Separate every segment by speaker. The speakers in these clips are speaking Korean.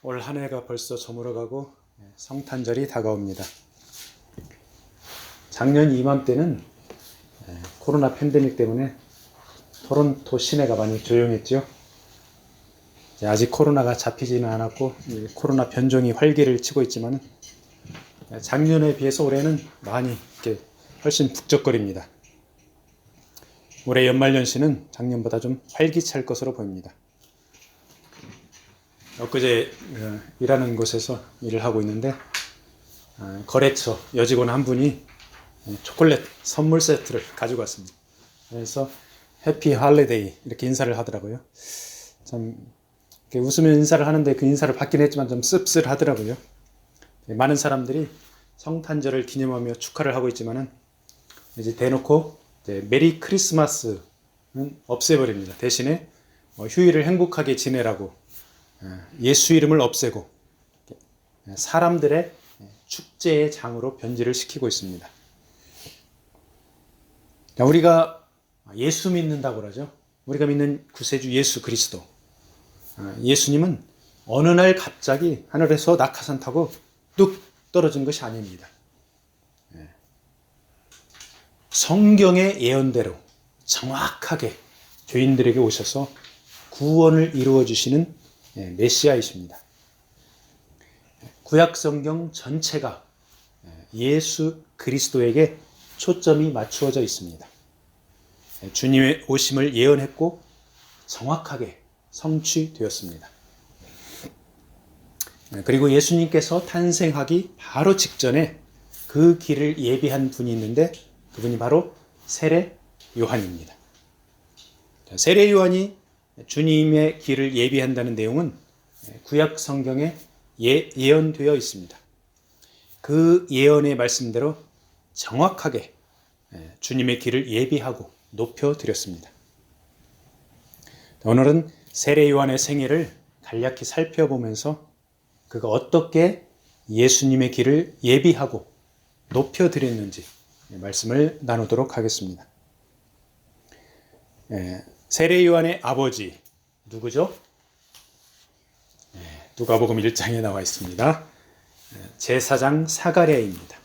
Speaker 1: 올 한 해가 벌써 저물어가고 성탄절이 다가옵니다. 작년 이맘때는 코로나 팬데믹 때문에 토론토 시내가 많이 조용했죠. 아직 코로나가 잡히지는 않았고 코로나 변종이 활기를 치고 있지만 작년에 비해서 올해는 많이 훨씬 북적거립니다. 올해 연말연시는 작년보다 좀 활기찰 것으로 보입니다. 엊그제 일하는 곳에서 일을 하고 있는데 거래처 여직원 한 분이 초콜릿 선물 세트를 가지고 왔습니다. 그래서 해피 할리데이 이렇게 인사를 하더라고요. 참 웃으면 인사를 하는데 그 인사를 받긴 했지만 좀 씁쓸하더라고요. 많은 사람들이 성탄절을 기념하며 축하를 하고 있지만은 이제 대놓고 메리 크리스마스는 없애버립니다. 대신에 휴일을 행복하게 지내라고 예수 이름을 없애고 사람들의 축제의 장으로 변질을 시키고 있습니다. 우리가 예수 믿는다고 그러죠. 우리가 믿는 구세주 예수 그리스도. 예수님은 어느 날 갑자기 하늘에서 낙하산 타고 뚝 떨어진 것이 아닙니다. 성경의 예언대로 정확하게 죄인들에게 오셔서 구원을 이루어 주시는 메시아이십니다. 구약 성경 전체가 예수 그리스도에게 초점이 맞추어져 있습니다. 주님의 오심을 예언했고 정확하게 성취되었습니다. 그리고 예수님께서 탄생하기 바로 직전에 그 길을 예비한 분이 있는데 그분이 바로 세례 요한입니다. 세례 요한이 주님의 길을 예비한다는 내용은 구약 성경에 예언되어 있습니다. 그 예언의 말씀대로 정확하게 주님의 길을 예비하고 높여드렸습니다. 오늘은 세례 요한의 생애를 간략히 살펴보면서 그가 어떻게 예수님의 길을 예비하고 높여드렸는지 말씀을 나누도록 하겠습니다. 세례 요한의 아버지 누구죠? 누가복음 1장에 나와 있습니다. 제사장 사가랴입니다.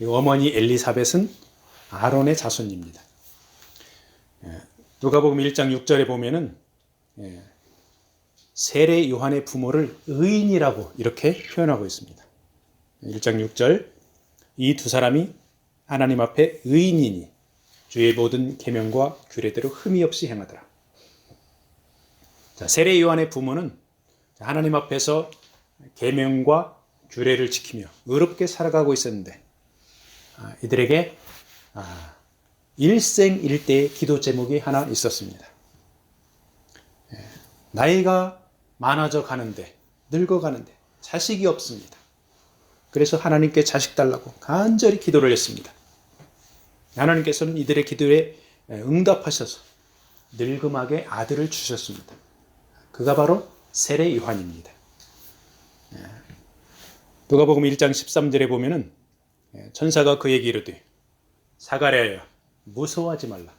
Speaker 1: 어머니 엘리사벳은 아론의 자손입니다. 누가복음 1장 6절에 보면은 세례 요한의 부모를 의인이라고 이렇게 표현하고 있습니다. 1장 6절 이 두 사람이 하나님 앞에 의인이니 주의 모든 계명과 규례대로 흠이 없이 행하더라. 세례 요한의 부모는 하나님 앞에서 계명과 규례를 지키며 의롭게 살아가고 있었는데 이들에게 일생일대의 기도 제목이 하나 있었습니다. 나이가 많아져 가는데 늙어가는데 자식이 없습니다. 그래서 하나님께 자식 달라고 간절히 기도를 했습니다. 하나님께서는 이들의 기도에 응답하셔서 늙음하게 아들을 주셨습니다. 그가 바로 세례 요한입니다. 누가복음 1장 13절에 보면은 천사가 그에게 이르되 사가랴야 무서워하지 말라.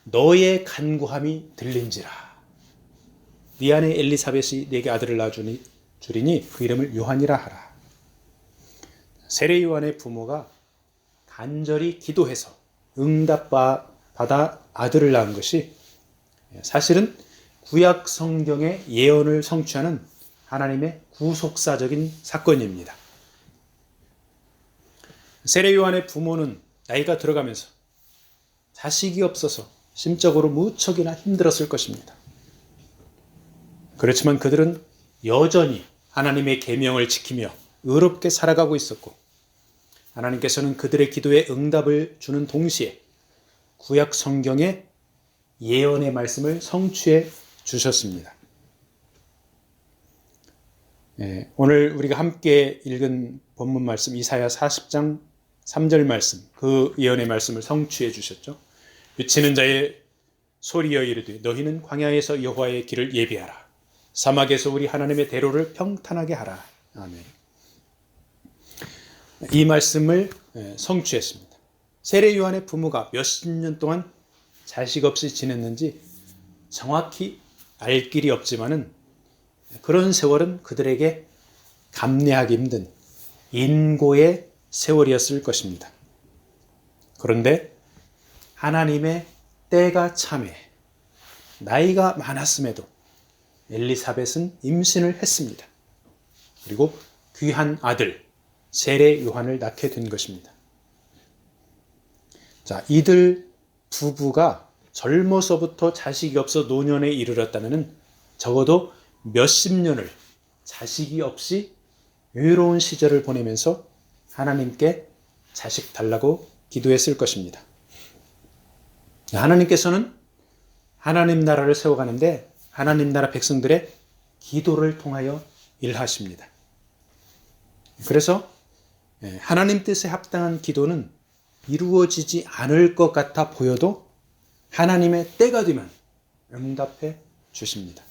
Speaker 1: 너의 간구함이 들린지라. 네 아내 엘리사벳이 네게 아들을 낳아주리니 그 이름을 요한이라 하라. 세례 요한의 부모가 간절히 기도해서 응답받아 아들을 낳은 것이 사실은 구약 성경의 예언을 성취하는 하나님의 구속사적인 사건입니다. 세례 요한의 부모는 나이가 들어가면서 자식이 없어서 심적으로 무척이나 힘들었을 것입니다. 그렇지만 그들은 여전히 하나님의 계명을 지키며 의롭게 살아가고 있었고 하나님께서는 그들의 기도에 응답을 주는 동시에 구약 성경의 예언의 말씀을 성취해 주셨습니다. 오늘 우리가 함께 읽은 본문 말씀 이사야 40장 3절 말씀 그 예언의 말씀을 성취해 주셨죠. 외치는 자의 소리여 이르되 너희는 광야에서 여호와의 길을 예비하라. 사막에서 우리 하나님의 대로를 평탄하게 하라. 아멘. 이 말씀을 성취했습니다. 세례 요한의 부모가 몇십 년 동안 자식 없이 지냈는지 정확히 알 길이 없지만은 그런 세월은 그들에게 감내하기 힘든 인고의 세월이었을 것입니다. 그런데 하나님의 때가 참해 나이가 많았음에도 엘리사벳은 임신을 했습니다. 그리고 귀한 아들 세례 요한을 낳게 된 것입니다. 자, 이들 부부가 젊어서부터 자식이 없어 노년에 이르렀다면 적어도 몇십 년을 자식이 없이 외로운 시절을 보내면서 하나님께 자식 달라고 기도했을 것입니다. 하나님께서는 하나님 나라를 세워가는데 하나님 나라 백성들의 기도를 통하여 일하십니다. 그래서 하나님 뜻에 합당한 기도는 이루어지지 않을 것 같아 보여도 하나님의 때가 되면 응답해 주십니다.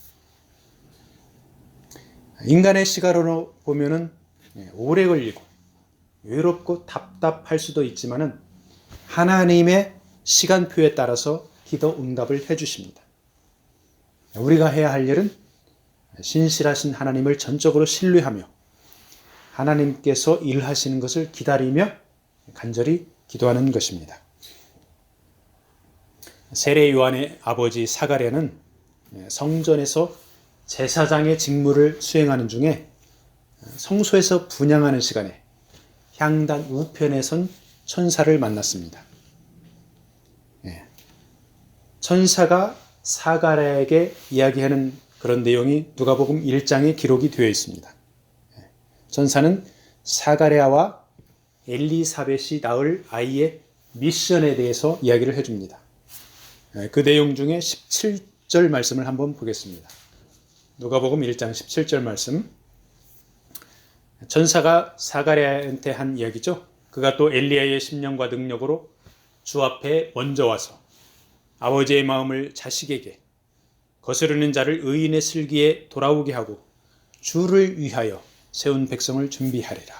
Speaker 1: 인간의 시각으로 보면은 오래 걸리고 외롭고 답답할 수도 있지만은 하나님의 시간표에 따라서 기도 응답을 해 주십니다. 우리가 해야 할 일은 신실하신 하나님을 전적으로 신뢰하며 하나님께서 일하시는 것을 기다리며 간절히 기도하는 것입니다. 세례 요한의 아버지 사가랴는 성전에서 제사장의 직무를 수행하는 중에 성소에서 분향하는 시간에 향단 우편에 선 천사를 만났습니다. 천사가 사가랴에게 이야기하는 그런 내용이 누가복음 1장에 기록이 되어 있습니다. 천사는 사가랴와 엘리사벳이 낳을 아이의 미션에 대해서 이야기를 해줍니다. 그 내용 중에 17절 말씀을 한번 보겠습니다. 누가복음 1장 17절 말씀. 천사가 사가랴한테 한 이야기죠. 그가 또 엘리야의 심령과 능력으로 주 앞에 먼저 와서 아버지의 마음을 자식에게 거스르는 자를 의인의 슬기에 돌아오게 하고 주를 위하여 세운 백성을 준비하리라.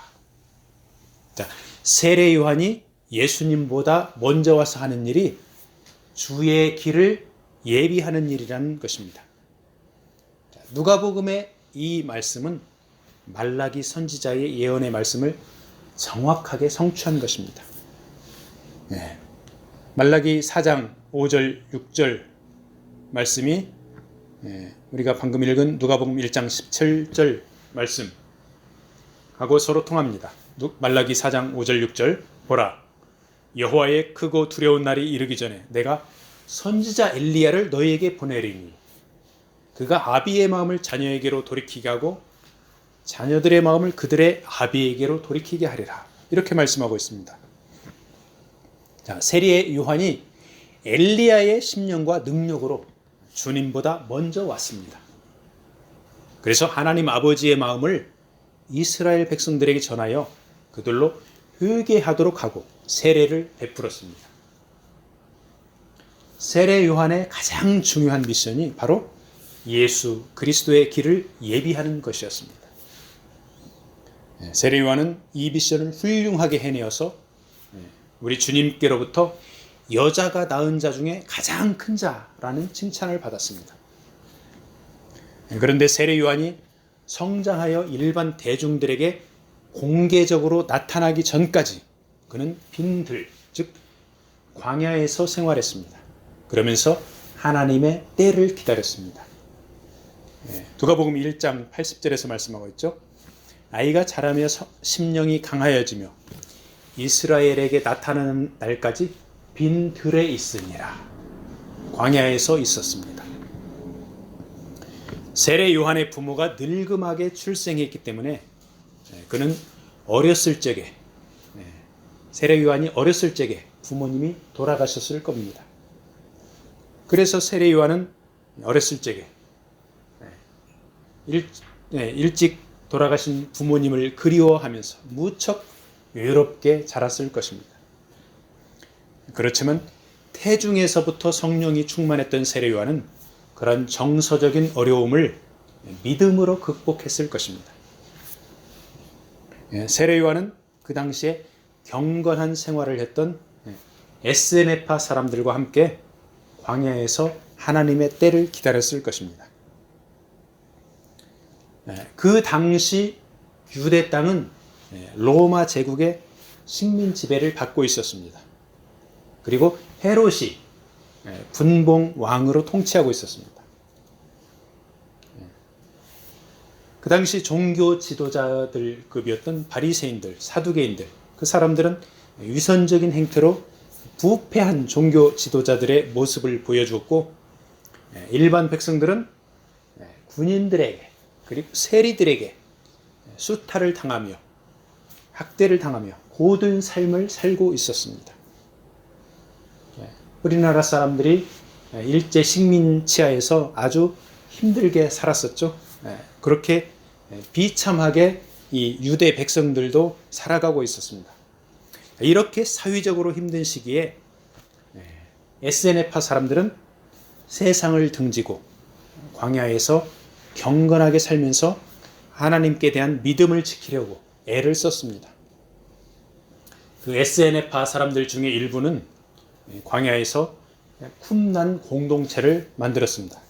Speaker 1: 자, 세례 요한이 예수님보다 먼저 와서 하는 일이 주의 길을 예비하는 일이라는 것입니다. 누가복음의 이 말씀은 말라기 선지자의 예언의 말씀을 정확하게 성취한 것입니다. 말라기 4장 5절 6절 말씀이 우리가 방금 읽은 누가복음 1장 17절 말씀하고 서로 통합니다. 말라기 4장 5절 6절 보라 여호와의 크고 두려운 날이 이르기 전에 내가 선지자 엘리야를 너희에게 보내리니 그가 아비의 마음을 자녀에게로 돌이키게 하고 자녀들의 마음을 그들의 아비에게로 돌이키게 하리라. 이렇게 말씀하고 있습니다. 자, 세례 요한이 엘리야의 심령과 능력으로 주님보다 먼저 왔습니다. 그래서 하나님 아버지의 마음을 이스라엘 백성들에게 전하여 그들로 회개하도록 하고 세례를 베풀었습니다. 세례 요한의 가장 중요한 미션이 바로 예수 그리스도의 길을 예비하는 것이었습니다. 세례 요한은 이 미션을 훌륭하게 해내어서 우리 주님께로부터 여자가 낳은 자 중에 가장 큰 자라는 칭찬을 받았습니다. 그런데 세례 요한이 성장하여 일반 대중들에게 공개적으로 나타나기 전까지 그는 빈들, 즉 광야에서 생활했습니다. 그러면서 하나님의 때를 기다렸습니다. 누가복음 1장 80절에서 말씀하고 있죠. 아이가 자라며 심령이 강하여지며 이스라엘에게 나타나는 날까지 빈들에 있으니라. 광야에서 있었습니다. 세례 요한의 부모가 늙음하게 출생했기 때문에 그는 어렸을 적에 세례 요한이 어렸을 적에 부모님이 돌아가셨을 겁니다. 그래서 세례 요한은 어렸을 적에 일찍 돌아가신 부모님을 그리워하면서 무척 외롭게 자랐을 것입니다. 그렇지만 태중에서부터 성령이 충만했던 세례 요한은 그런 정서적인 어려움을 믿음으로 극복했을 것입니다. 세례 요한은 그 당시에 경건한 생활을 했던 에스네파 사람들과 함께 광야에서 하나님의 때를 기다렸을 것입니다. 그 당시 유대 땅은 로마 제국의 식민 지배를 받고 있었습니다. 그리고 헤롯이 분봉 왕으로 통치하고 있었습니다. 그 당시 종교 지도자들급이었던 바리새인들, 사두개인들, 그 사람들은 위선적인 행태로 부패한 종교 지도자들의 모습을 보여주었고, 일반 백성들은 군인들에게 그리고 세리들에게 수탈을 당하며 학대를 당하며 고된 삶을 살고 있었습니다. 우리나라 사람들이 일제 식민 치하에서 아주 힘들게 살았었죠. 그렇게 비참하게 이 유대 백성들도 살아가고 있었습니다. 이렇게 사회적으로 힘든 시기에 에스에네파 사람들은 세상을 등지고 광야에서 경건하게 살면서 하나님께 대한 믿음을 지키려고 애를 썼습니다. 그 에스에네파 사람들 중에 일부는 광야에서 쿰난 공동체를 만들었습니다.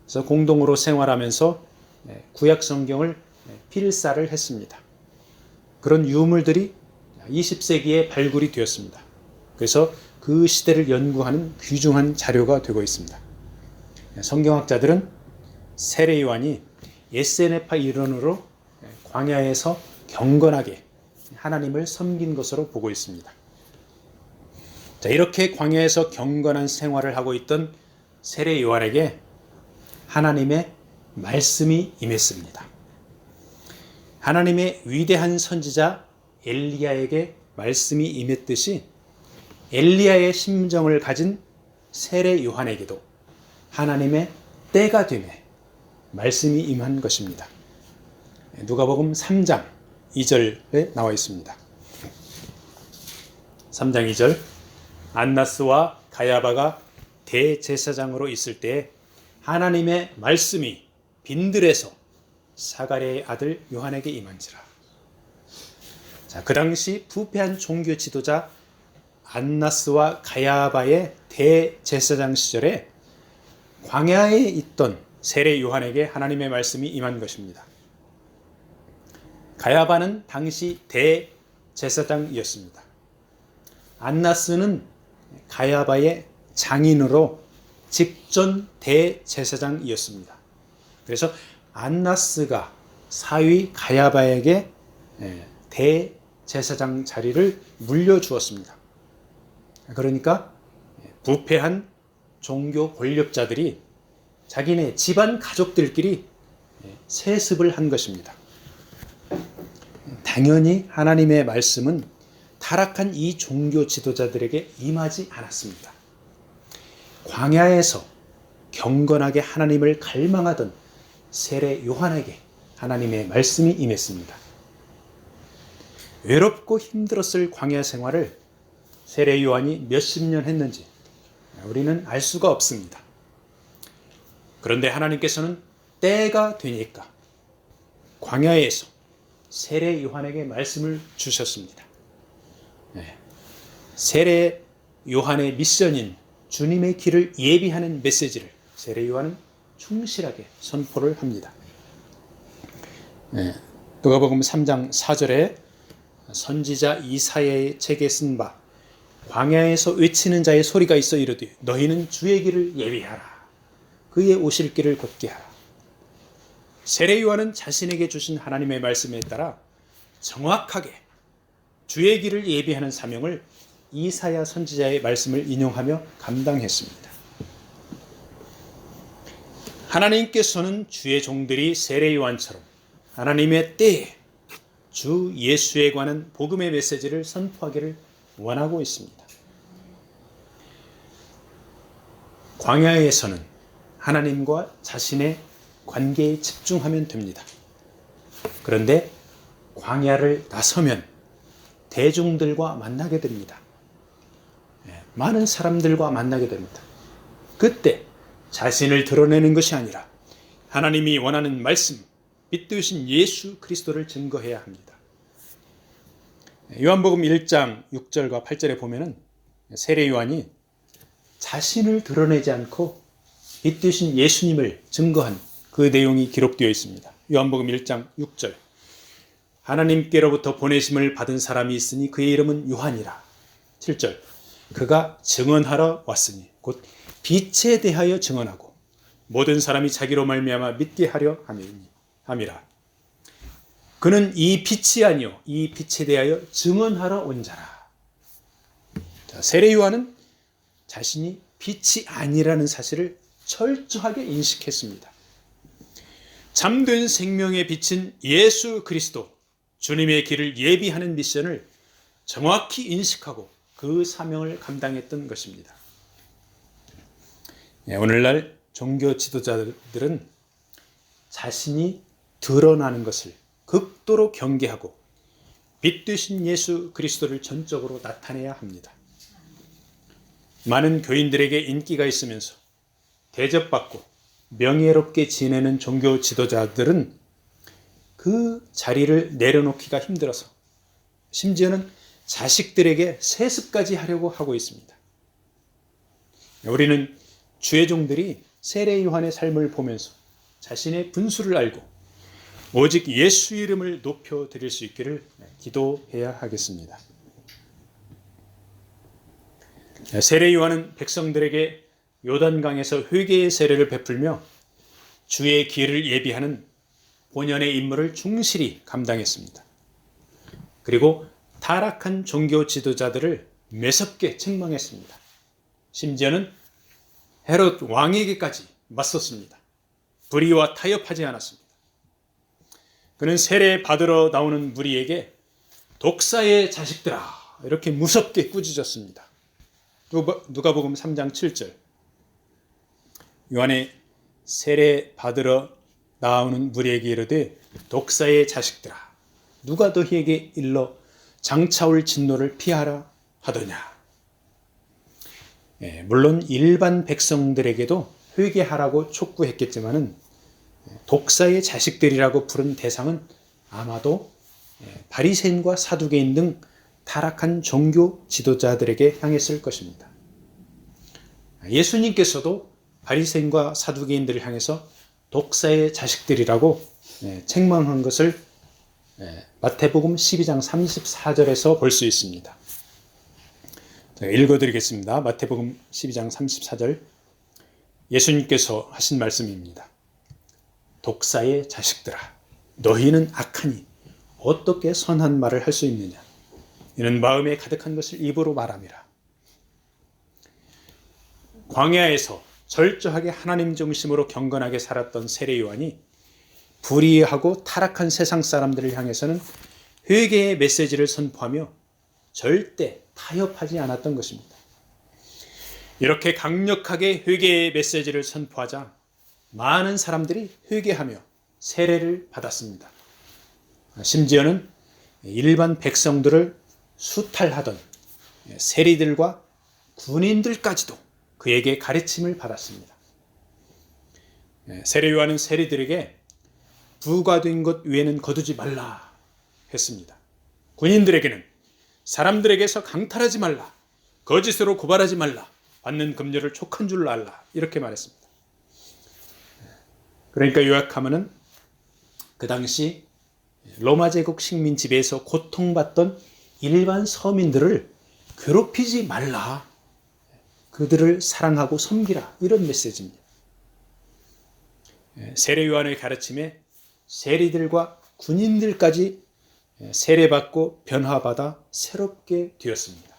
Speaker 1: 그래서 공동으로 생활하면서 구약 성경을 필사를 했습니다. 그런 유물들이 20세기에 발굴이 되었습니다. 그래서 그 시대를 연구하는 귀중한 자료가 되고 있습니다. 성경학자들은 세례 요한이 에스에네파 일원으로 광야에서 경건하게 하나님을 섬긴 것으로 보고 있습니다. 자, 이렇게 광야에서 경건한 생활을 하고 있던 세례 요한에게 하나님의 말씀이 임했습니다. 하나님의 위대한 선지자 엘리야에게 말씀이 임했듯이 엘리야의 심정을 가진 세례 요한에게도 하나님의 때가 되매 말씀이 임한 것입니다. 누가복음 3장 2절에 나와 있습니다. 3장 2절, 안나스와 가야바가 대제사장으로 있을 때 하나님의 말씀이 빈들에서 사가랴의 아들 요한에게 임한지라. 자, 그 당시 부패한 종교 지도자 안나스와 가야바의 대제사장 시절에 광야에 있던 세례 요한에게 하나님의 말씀이 임한 것입니다. 가야바는 당시 대제사장이었습니다. 안나스는 가야바의 장인으로 직전 대제사장이었습니다. 그래서 안나스가 사위 가야바에게 대제사장 자리를 물려주었습니다. 그러니까 부패한 종교 권력자들이 자기네 집안 가족들끼리 세습을 한 것입니다. 당연히 하나님의 말씀은 타락한 이 종교 지도자들에게 임하지 않았습니다. 광야에서 경건하게 하나님을 갈망하던 세례 요한에게 하나님의 말씀이 임했습니다. 외롭고 힘들었을 광야 생활을 세례 요한이 몇십 년 했는지 우리는 알 수가 없습니다. 그런데 하나님께서는 때가 되니까 광야에서 세례 요한에게 말씀을 주셨습니다. 세례 요한의 미션인 주님의 길을 예비하는 메시지를 세례 요한은 충실하게 선포를 합니다. 누가복음 3장 4절에 선지자 이사야의 책에 쓴 바 광야에서 외치는 자의 소리가 있어 이르되 너희는 주의 길을 예비하라. 그의 오실 길을 곧게 하라. 세례 요한은 자신에게 주신 하나님의 말씀에 따라 정확하게 주의 길을 예비하는 사명을 이사야 선지자의 말씀을 인용하며 감당했습니다. 하나님께서는 주의 종들이 세례 요한처럼 하나님의 때에 주 예수에 관한 복음의 메시지를 선포하기를 원하고 있습니다. 광야에서는 하나님과 자신의 관계에 집중하면 됩니다. 그런데 광야를 나서면 대중들과 만나게 됩니다. 많은 사람들과 만나게 됩니다. 그때 자신을 드러내는 것이 아니라 하나님이 원하는 말씀, 빛되신 예수 그리스도를 증거해야 합니다. 요한복음 1장 6절과 8절에 보면은 세례 요한이 자신을 드러내지 않고 빛되신 예수님을 증거한 그 내용이 기록되어 있습니다. 요한복음 1장 6절. 하나님께로부터 보내심을 받은 사람이 있으니 그의 이름은 요한이라. 7절. 그가 증언하러 왔으니 곧 빛에 대하여 증언하고 모든 사람이 자기로 말미암아 믿게 하려 함이라. 그는 이 빛이 아니요 이 빛에 대하여 증언하러 온 자라. 자, 세례 요한은 자신이 빛이 아니라는 사실을 철저하게 인식했습니다. 참된 생명의 빛인 예수 그리스도, 주님의 길을 예비하는 미션을 정확히 인식하고 그 사명을 감당했던 것입니다. 오늘날 종교 지도자들은 자신이 드러나는 것을 극도로 경계하고 빛 되신 예수 그리스도를 전적으로 나타내야 합니다. 많은 교인들에게 인기가 있으면서 대접받고 명예롭게 지내는 종교 지도자들은 그 자리를 내려놓기가 힘들어서 심지어는 자식들에게 세습까지 하려고 하고 있습니다. 우리는 주의 종들이 세례 요한의 삶을 보면서 자신의 분수를 알고 오직 예수 이름을 높여드릴 수 있기를 기도해야 하겠습니다. 세례 요한은 백성들에게 요단강에서 회개의 세례를 베풀며 주의 길을 예비하는 본연의 임무를 충실히 감당했습니다. 그리고 타락한 종교 지도자들을 매섭게 책망했습니다. 심지어는 헤롯 왕에게까지 맞섰습니다. 불의와 타협하지 않았습니다. 그는 세례 받으러 나오는 무리에게 독사의 자식들아 이렇게 무섭게 꾸짖었습니다. 누가복음 3장 7절. 요한의 세례 받으러 나오는 무리에게 이르되 독사의 자식들아 누가 너희에게 일러 장차올 진노를 피하라 하더냐. 물론 일반 백성들에게도 회개하라고 촉구했겠지만은 독사의 자식들이라고 부른 대상은 아마도 바리새인과 사두개인 등 타락한 종교 지도자들에게 향했을 것입니다. 예수님께서도 바리새인과 사두개인들을 향해서 독사의 자식들이라고 책망한 것을 마태복음 12장 34절에서 볼 수 있습니다. 제가 읽어드리겠습니다. 마태복음 12장 34절. 예수님께서 하신 말씀입니다. 독사의 자식들아 너희는 악하니 어떻게 선한 말을 할 수 있느냐. 이는 마음에 가득한 것을 입으로 말함이라. 광야에서 철저하게 하나님 중심으로 경건하게 살았던 세례 요한이 불의하고 타락한 세상 사람들을 향해서는 회개의 메시지를 선포하며 절대 타협하지 않았던 것입니다. 이렇게 강력하게 회개의 메시지를 선포하자 많은 사람들이 회개하며 세례를 받았습니다. 심지어는 일반 백성들을 수탈하던 세리들과 군인들까지도 그에게 가르침을 받았습니다. 세례 요한은 세리들에게 부과된 것 외에는 거두지 말라 했습니다. 군인들에게는 사람들에게서 강탈하지 말라, 거짓으로 고발하지 말라, 받는 금료를 촉한 줄로 알라 이렇게 말했습니다. 그러니까 요약하면은 그 당시 로마 제국 식민 지배에서 고통받던 일반 서민들을 괴롭히지 말라, 그들을 사랑하고 섬기라 이런 메시지입니다. 세례 요한의 가르침에 세리들과 군인들까지 세례받고 변화받아 새롭게 되었습니다.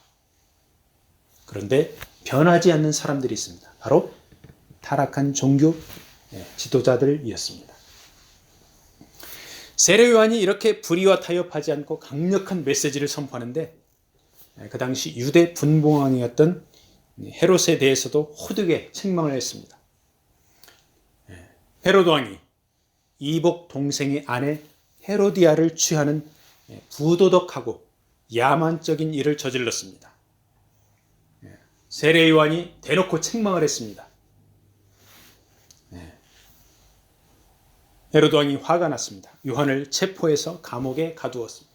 Speaker 1: 그런데 변하지 않는 사람들이 있습니다. 바로 타락한 종교 지도자들이었습니다. 세례 요한이 이렇게 불의와 타협하지 않고 강력한 메시지를 선포하는데 그 당시 유대 분봉왕이었던 헤롯에 대해서도 호되게 책망을 했습니다. 헤롯 왕이 이복 동생의 아내 헤로디아를 취하는 부도덕하고 야만적인 일을 저질렀습니다. 세례 요한이 대놓고 책망을 했습니다. 헤로드 왕이 화가 났습니다. 요한을 체포해서 감옥에 가두었습니다.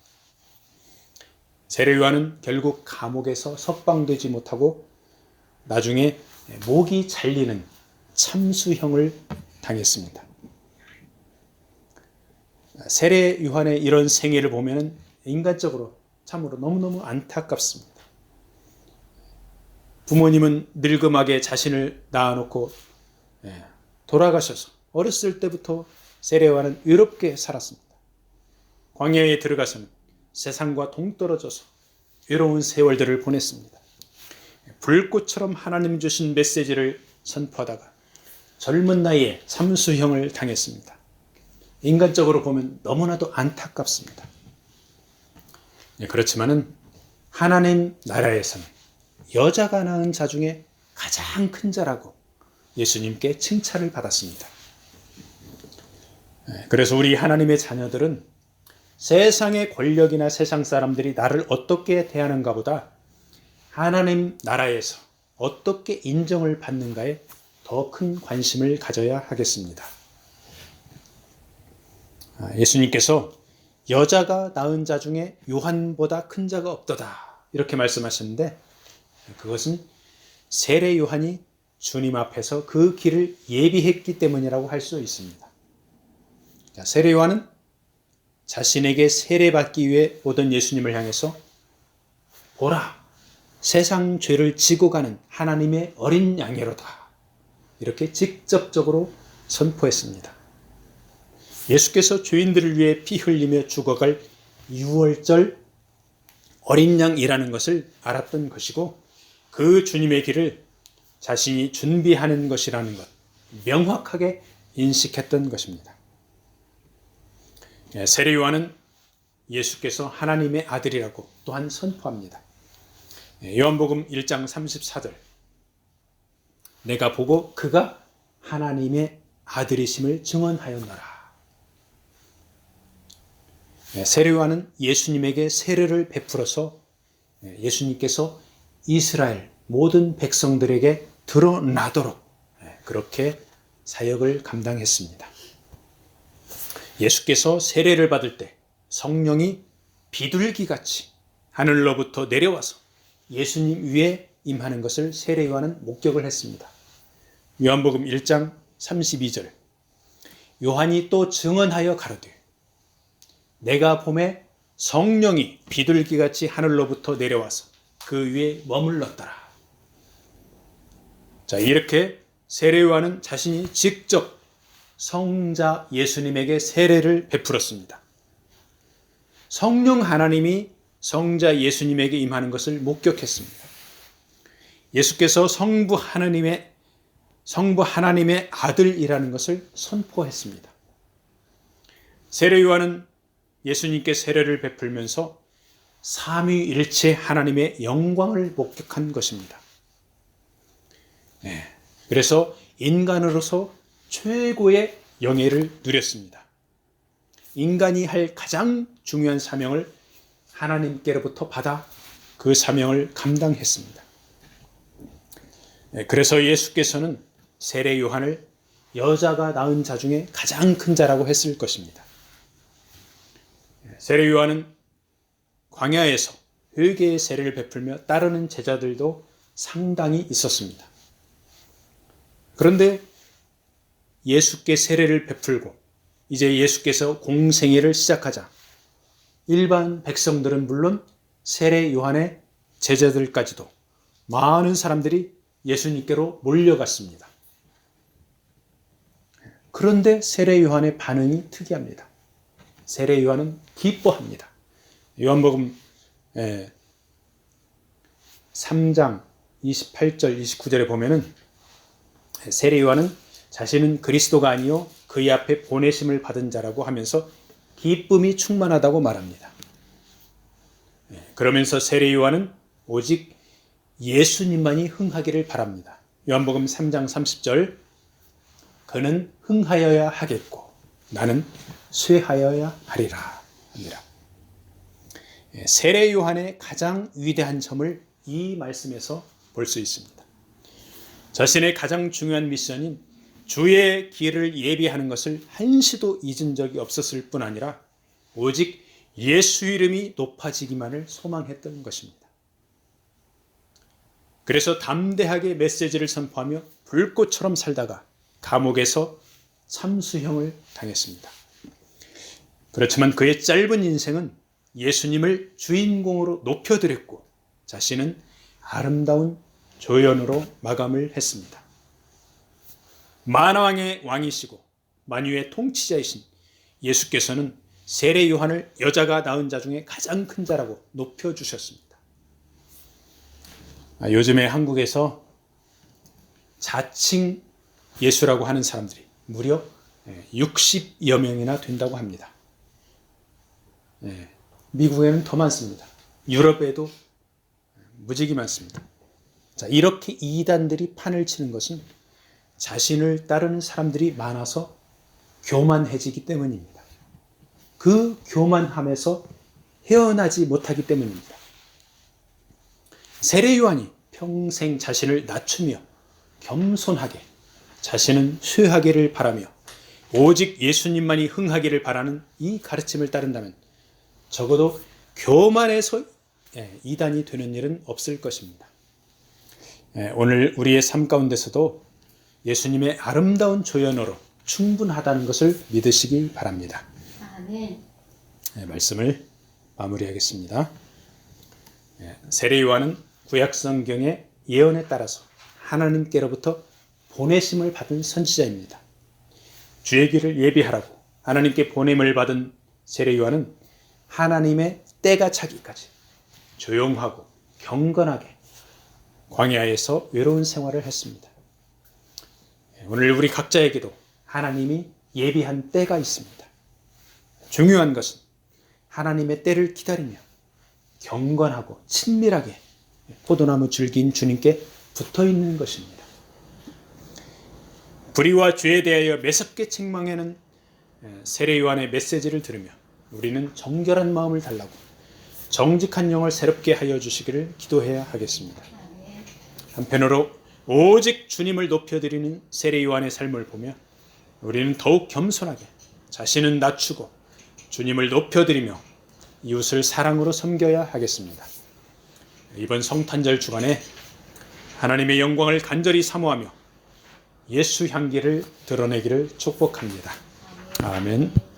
Speaker 1: 세례 요한은 결국 감옥에서 석방되지 못하고 나중에 목이 잘리는 참수형을 당했습니다. 세례 요한의 이런 생애를 보면 인간적으로 참으로 너무너무 안타깝습니다. 부모님은 늙음하게 자신을 낳아놓고 돌아가셔서 어렸을 때부터 세례 요한은 외롭게 살았습니다. 광야에 들어가서는 세상과 동떨어져서 외로운 세월들을 보냈습니다. 불꽃처럼 하나님 주신 메시지를 선포하다가 젊은 나이에 참수형을 당했습니다. 인간적으로 보면 너무나도 안타깝습니다. 그렇지만은 하나님 나라에서는 여자가 낳은 자 중에 가장 큰 자라고 예수님께 칭찬을 받았습니다. 그래서 우리 하나님의 자녀들은 세상의 권력이나 세상 사람들이 나를 어떻게 대하는가 보다 하나님 나라에서 어떻게 인정을 받는가에 더 큰 관심을 가져야 하겠습니다. 예수님께서 여자가 낳은 자 중에 요한보다 큰 자가 없도다 이렇게 말씀하셨는데, 그것은 세례 요한이 주님 앞에서 그 길을 예비했기 때문이라고 할 수 있습니다. 세례 요한은 자신에게 세례받기 위해 오던 예수님을 향해서 보라, 세상 죄를 지고 가는 하나님의 어린 양이로다 이렇게 직접적으로 선포했습니다. 예수께서 죄인들을 위해 피 흘리며 죽어갈 유월절 어린 양이라는 것을 알았던 것이고, 그 주님의 길을 자신이 준비하는 것이라는 것 명확하게 인식했던 것입니다. 세례 요한은 예수께서 하나님의 아들이라고 또한 선포합니다. 요한복음 1장 34절, 내가 보고 그가 하나님의 아들이심을 증언하였노라. 세례 요한은 예수님에게 세례를 베풀어서 예수님께서 이스라엘 모든 백성들에게 드러나도록 그렇게 사역을 감당했습니다. 예수께서 세례를 받을 때 성령이 비둘기같이 하늘로부터 내려와서 예수님 위에 임하는 것을 세례 요한은 목격을 했습니다. 요한복음 1장 32절, 요한이 또 증언하여 가로되 내가 보매 성령이 비둘기같이 하늘로부터 내려와서 그 위에 머물렀더라. 자, 이렇게 세례 요한은 자신이 직접 성자 예수님에게 세례를 베풀었습니다. 성령 하나님이 성자 예수님에게 임하는 것을 목격했습니다. 예수께서 성부 하나님의 아들이라는 것을 선포했습니다. 세례 요한은 예수님께 세례를 베풀면서 삼위일체 하나님의 영광을 목격한 것입니다. 그래서 인간으로서 최고의 영예를 누렸습니다. 인간이 할 가장 중요한 사명을 하나님께로부터 받아 그 사명을 감당했습니다. 그래서 예수께서는 세례 요한을 여자가 낳은 자 중에 가장 큰 자라고 했을 것입니다. 세례 요한은 광야에서 회개의 세례를 베풀며 따르는 제자들도 상당히 있었습니다. 그런데 예수께 세례를 베풀고 이제 예수께서 공생애를 시작하자 일반 백성들은 물론 세례 요한의 제자들까지도 많은 사람들이 예수님께로 몰려갔습니다. 그런데 세례 요한의 반응이 특이합니다. 세례 요한은 기뻐합니다. 요한복음 3장 28절 29절에 보면은 세례 요한은 자신은 그리스도가 아니요 그의 앞에 보내심을 받은 자라고 하면서 기쁨이 충만하다고 말합니다. 그러면서 세례 요한은 오직 예수님만이 흥하기를 바랍니다. 요한복음 3장 30절, 그는 흥하여야 하겠고 나는 쇠하여야 하리라 합니다. 세례 요한의 가장 위대한 점을 이 말씀에서 볼 수 있습니다. 자신의 가장 중요한 미션인 주의 길을 예비하는 것을 한시도 잊은 적이 없었을 뿐 아니라 오직 예수 이름이 높아지기만을 소망했던 것입니다. 그래서 담대하게 메시지를 선포하며 불꽃처럼 살다가 감옥에서 참수형을 당했습니다. 그렇지만 그의 짧은 인생은 예수님을 주인공으로 높여드렸고 자신은 아름다운 조연으로 마감을 했습니다. 만왕의 왕이시고 만유의 통치자이신 예수께서는 세례 요한을 여자가 낳은 자 중에 가장 큰 자라고 높여주셨습니다. 요즘에 한국에서 자칭 예수라고 하는 사람들이 무려 60여 명이나 된다고 합니다. 미국에는 더 많습니다. 유럽에도 무지개 많습니다. 자, 이렇게 이단들이 판을 치는 것은 자신을 따르는 사람들이 많아서 교만해지기 때문입니다. 그 교만함에서 헤어나지 못하기 때문입니다. 세례 요한이 평생 자신을 낮추며 겸손하게 자신은 쇠하기를 바라며 오직 예수님만이 흥하기를 바라는 이 가르침을 따른다면 적어도 교만해서 이단이 되는 일은 없을 것입니다. 오늘 우리의 삶 가운데서도 예수님의 아름다운 조연으로 충분하다는 것을 믿으시기 바랍니다.
Speaker 2: 아멘.
Speaker 1: 말씀을 마무리하겠습니다. 세례 요한은 구약 성경의 예언에 따라서 하나님께로부터 보내심을 받은 선지자입니다. 주의 길을 예비하라고 하나님께 보냄을 받은 세례 요한은 하나님의 때가 차기까지 조용하고 경건하게 광야에서 외로운 생활을 했습니다. 오늘 우리 각자에게도 하나님이 예비한 때가 있습니다. 중요한 것은 하나님의 때를 기다리며 경건하고 친밀하게 포도나무 줄기인 주님께 붙어있는 것입니다. 불의와 죄에 대하여 매섭게 책망하는 세례 요한의 메시지를 들으며 우리는 정결한 마음을 달라고 정직한 영을 새롭게 하여 주시기를 기도해야 하겠습니다. 한편으로 오직 주님을 높여드리는 세례 요한의 삶을 보며 우리는 더욱 겸손하게 자신은 낮추고 주님을 높여드리며 이웃을 사랑으로 섬겨야 하겠습니다. 이번 성탄절 주간에 하나님의 영광을 간절히 사모하며 예수 향기를 드러내기를 축복합니다. 아멘.